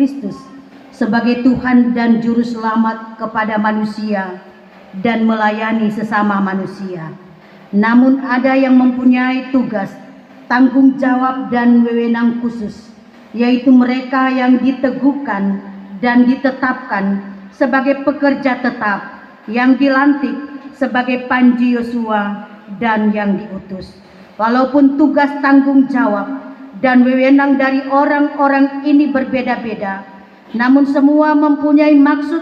Kristus sebagai Tuhan dan Juru Selamat kepada manusia dan melayani sesama manusia. Namun ada yang mempunyai tugas, tanggung jawab dan wewenang khusus, yaitu mereka yang diteguhkan dan ditetapkan sebagai pekerja tetap, yang dilantik sebagai Panji Yosua dan yang diutus. Walaupun tugas, tanggung jawab dan wewenang dari orang-orang ini berbeda-beda, namun semua mempunyai maksud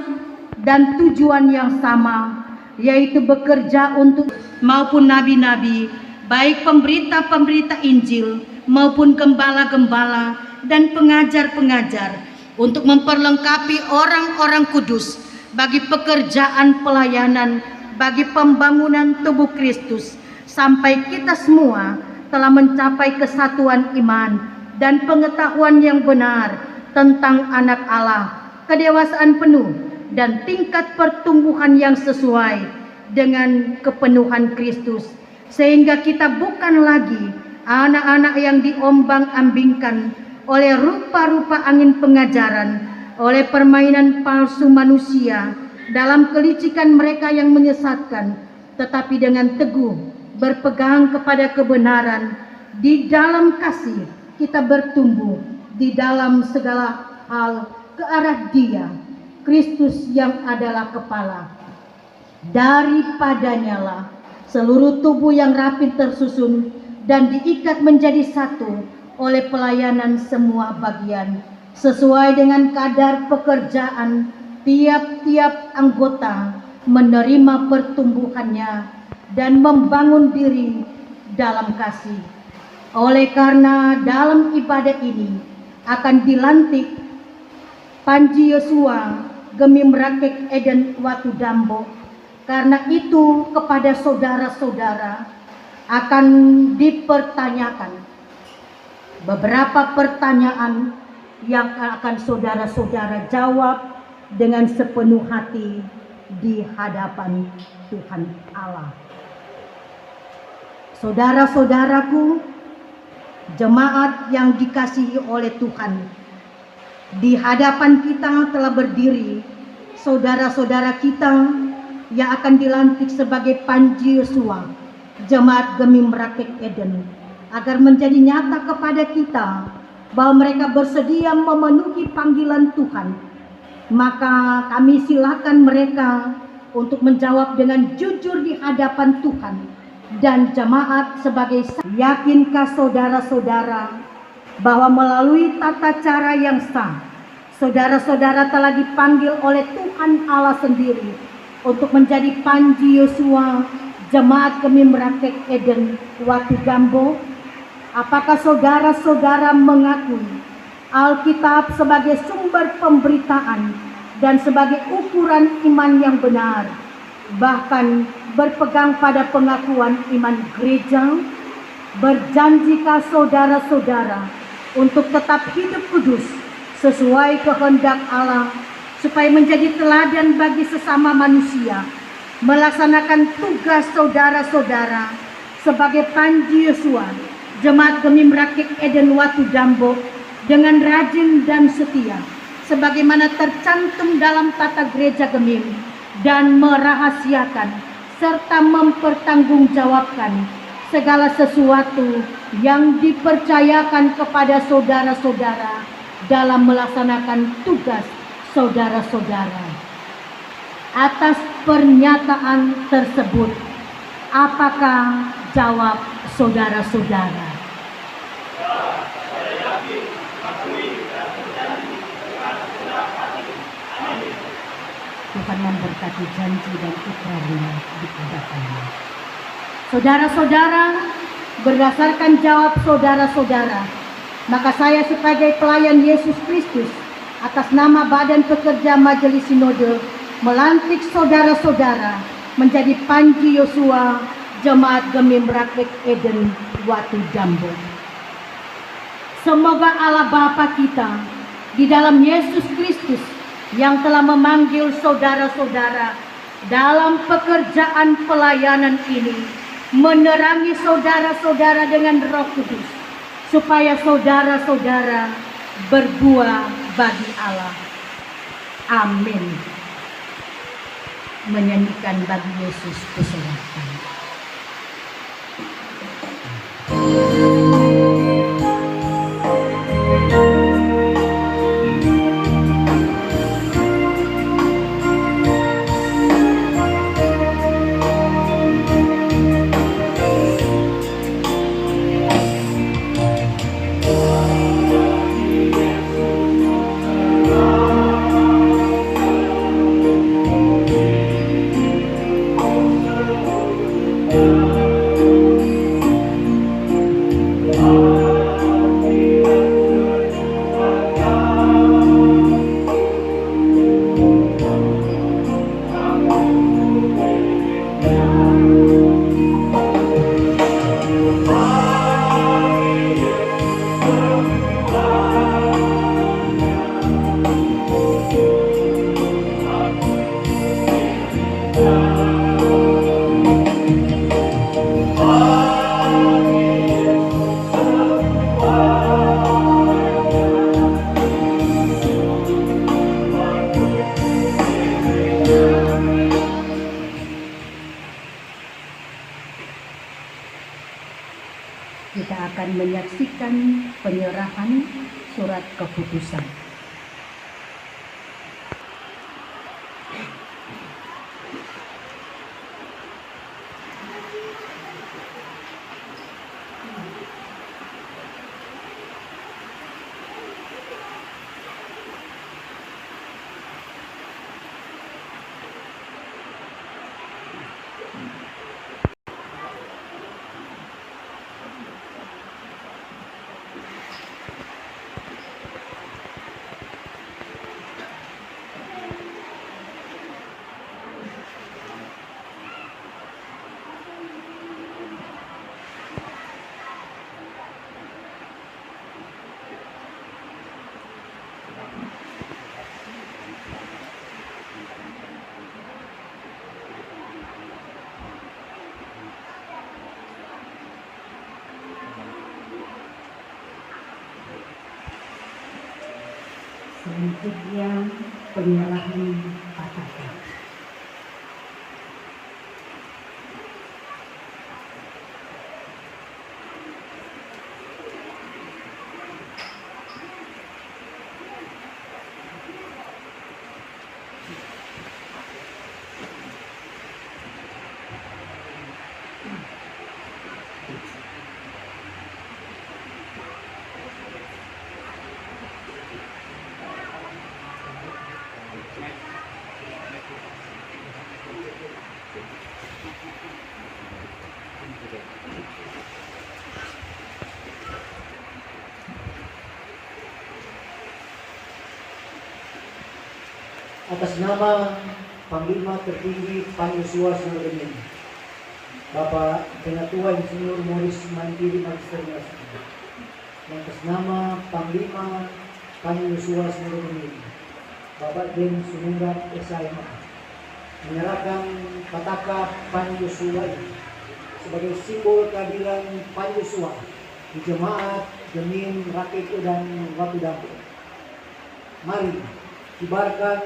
dan tujuan yang sama, yaitu bekerja untuk maupun nabi-nabi, baik pemberita-pemberita Injil maupun gembala-gembala dan pengajar-pengajar, untuk memperlengkapi orang-orang kudus bagi pekerjaan pelayanan, bagi pembangunan tubuh Kristus, sampai kita semua telah mencapai kesatuan iman dan pengetahuan yang benar tentang anak Allah, kedewasaan penuh dan tingkat pertumbuhan yang sesuai dengan kepenuhan Kristus, sehingga kita bukan lagi anak-anak yang diombang-ambingkan oleh rupa-rupa angin pengajaran, oleh permainan palsu manusia dalam kelicikan mereka yang menyesatkan, tetapi dengan teguh berpegang kepada kebenaran. Di dalam kasih kita bertumbuh di dalam segala hal ke arah Dia, Kristus yang adalah kepala. Daripadanya lah seluruh tubuh yang rapi tersusun dan diikat menjadi satu oleh pelayanan semua bagian, sesuai dengan kadar pekerjaan tiap-tiap anggota, menerima pertumbuhannya dan membangun diri dalam kasih. Oleh karena dalam ibadah ini akan dilantik Panji Yosua Gemi Merakek Eden Watu Dambo, karena itu kepada saudara-saudara akan dipertanyakan beberapa pertanyaan yang akan saudara-saudara jawab dengan sepenuh hati di hadapan Tuhan Allah. Saudara-saudaraku, jemaat yang dikasihi oleh Tuhan, di hadapan kita telah berdiri saudara-saudara kita yang akan dilantik sebagai Panji Yosua Jemaat Gemi Merakek Eden, agar menjadi nyata kepada kita bahwa mereka bersedia memenuhi panggilan Tuhan. Maka kami silakan mereka untuk menjawab dengan jujur di hadapan Tuhan dan jemaat sebagai yakinkah saudara-saudara bahwa melalui tata cara yang sah, saudara-saudara telah dipanggil oleh Tuhan Allah sendiri untuk menjadi Panji Yosua Jemaat Gemi Merakek Eden Watu Dambo? Apakah saudara-saudara mengakui Alkitab sebagai sumber pemberitaan dan sebagai ukuran iman yang benar, bahkan berpegang pada pengakuan iman gereja? Berjanjikah saudara-saudara untuk tetap hidup kudus sesuai kehendak Allah, supaya menjadi teladan bagi sesama manusia, melaksanakan tugas saudara-saudara sebagai Panji Yosua, Jemaat Gemim Rakik Eden Watu Dambo dengan rajin dan setia, sebagaimana tercantum dalam tata gereja Gemim, dan merahasiakan serta mempertanggungjawabkan segala sesuatu yang dipercayakan kepada saudara-saudara dalam melaksanakan tugas saudara-saudara. Atas pernyataan tersebut, apakah jawab saudara-saudara? Tuhan memberkati janji dan ikrarnya dikerjakannya. Saudara-saudara, berdasarkan jawab saudara-saudara, maka saya sebagai pelayan Yesus Kristus atas nama Badan Pekerja Majelis Sinode melantik saudara-saudara menjadi Panji Yosua Jemaat Gemim Rakik Eden Watu Dambo. Semoga Allah Bapa kita di dalam Yesus Kristus yang telah memanggil saudara-saudara dalam pekerjaan pelayanan ini menerangi saudara-saudara dengan Roh Kudus, supaya saudara-saudara berbuah bagi Allah. Amin. Menyanyikan bagi Yesus kuserahkan. Kita akan menyaksikan penyerahan surat keputusan. Selanjutnya penyerahan patakan. Atas nama Panglima Tertinggi Pan Yosua Seluruh Bapak Penatua Insinyur Morris Mandiri Magister Universitas. Atas nama Panglima Pan Yosua Seluruh Bapak Den Sunundat SIMA. menyerahkan Pataka Panyusua ini sebagai simbol kehadiran Panyusua di jemaat Gemin Rakit dan Watu Dampo. Mari kibarkan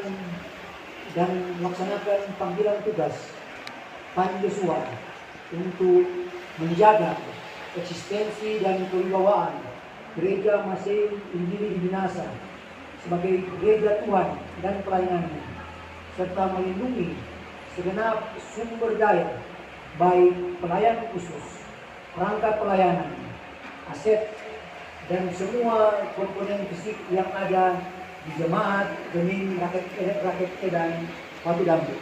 dan laksanakan panggilan tugas Panyusua untuk menjaga eksistensi dan kewibawaan Gereja Masih Injili di Binasa sebagai gereja Tuhan dan pelayanannya, serta melindungi segenap sumber daya baik pelayan khusus, perangkat pelayanan, aset, dan semua komponen fisik yang ada di jemaat Gemin Rakit dan Watu Dampo.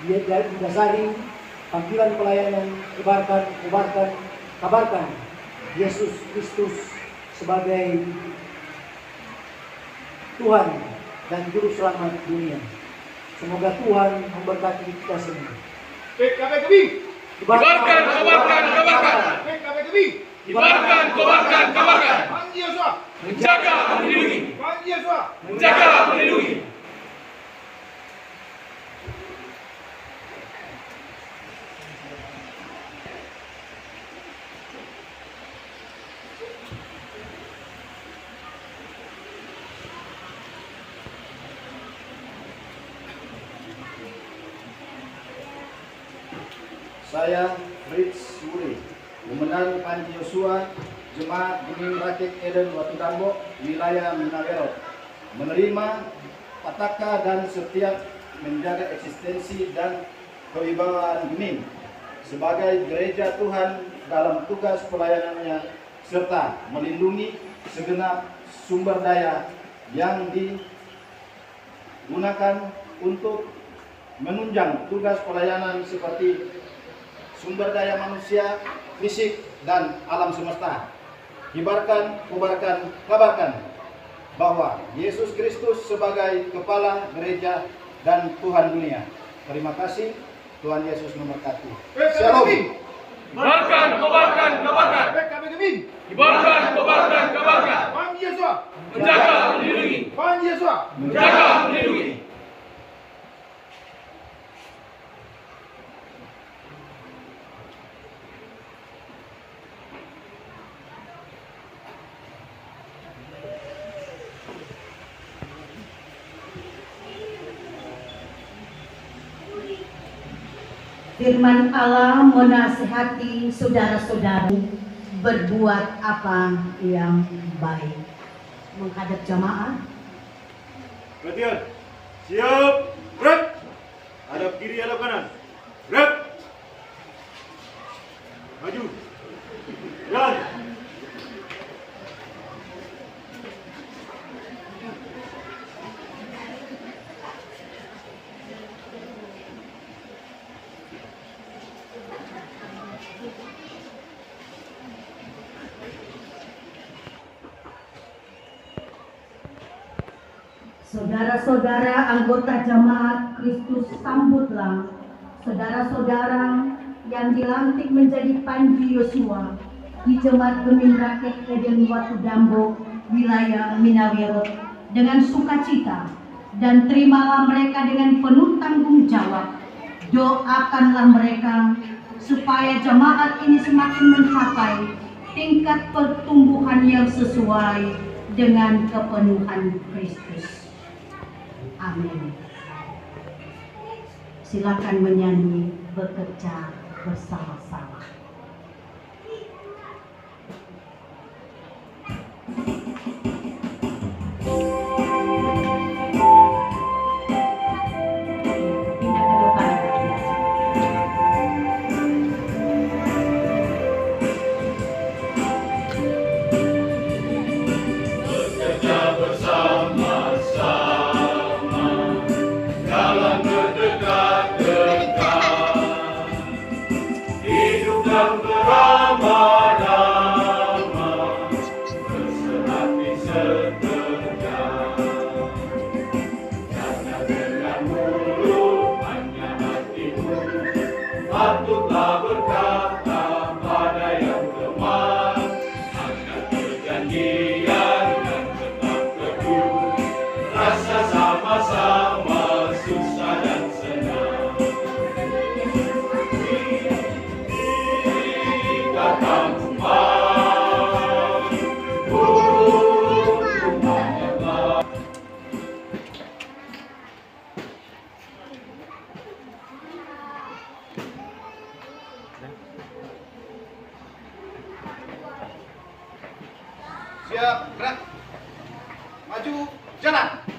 Dia didasari panggilan pelayanan kabarkan Yesus Kristus sebagai Tuhan dan Juru Selamat dunia. Semoga Tuhan memberkati kita semua. PKB Gemin. Kibarkan, kobarkan. PKB Gemin. Kibarkan, kobarkan. Panji Yosua. Menjaga, melindungi. Panji Yosua. Menjaga, melindungi. Saya Fritz Wuri, Komandan Panji Yosua, Jemaat Gemin Rakit Eden Watu Dampo, wilayah Minawero, menerima Pataka dan setiap menjaga eksistensi dan kewibawaan Gemin sebagai gereja Tuhan dalam tugas pelayanannya, serta melindungi segenap sumber daya yang digunakan untuk menunjang tugas pelayanan seperti sumber daya manusia, fisik, dan alam semesta. Kibarkan, kabarkan bahwa Yesus Kristus sebagai kepala gereja dan Tuhan dunia. Terima kasih, Tuhan Yesus memberkati. Shalom. Kibarkan, kobarkan. PKB Gemin. Kibarkan, kobarkan. Panji Yosua. Menjaga, melindungi. Panji Yosua. Menjaga, melindungi. Firman Allah menasihati saudara-saudara berbuat apa yang baik. Menghadap jamaah. Perhatian. Siap. Gerak. Hadap kiri, hadap kanan. Gerak. Maju. Jalan. Saudara-saudara anggota jemaat Kristus, sambutlah saudara-saudara yang dilantik menjadi Panji Yosua di Jemaat Gemin Rakit Eden Watu Dampo, wilayah Minawero dengan sukacita, dan terimalah mereka dengan penuh tanggung jawab. Doakanlah mereka supaya jemaat ini semakin mencapai tingkat pertumbuhan yang sesuai dengan kepenuhan Kristus. Amin. Silakan menyanyi bekerja bersama-sama. Pindah ke depan. Bekerja bersama-sama dalam berdekat-dekat. Hidup Maju, jalan.